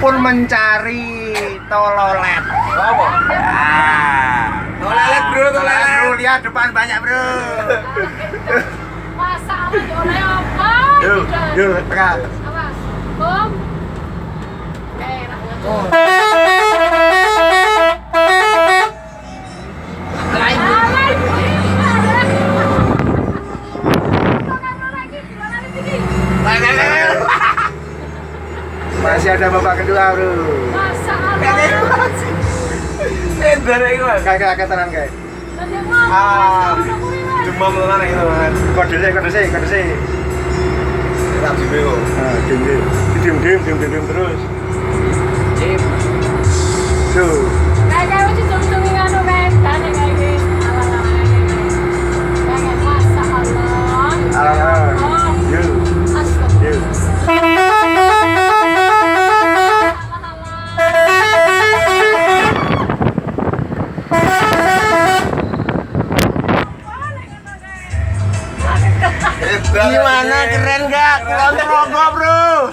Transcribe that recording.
pun mencari tololet. Apa? Tolelet bro, tolelet. Bro, lihat depan banyak bro. Masa oleh apa? Yuk, yuk, tengah. Apa? Bom. Oh. Masih ada babak kedua bro. Masa Tender itu mas. Kakak tenan kayak. Demam tenan gitu kan. Kode sih. Tak jibe kok. Nah, diem terus. Cip. Tuh. Kayak udah cung-cung nganu medan kayak gitu. Kayak masa Allah. Yuk. Astagfirullah. Gimana keren gak? Kulon Progo bro.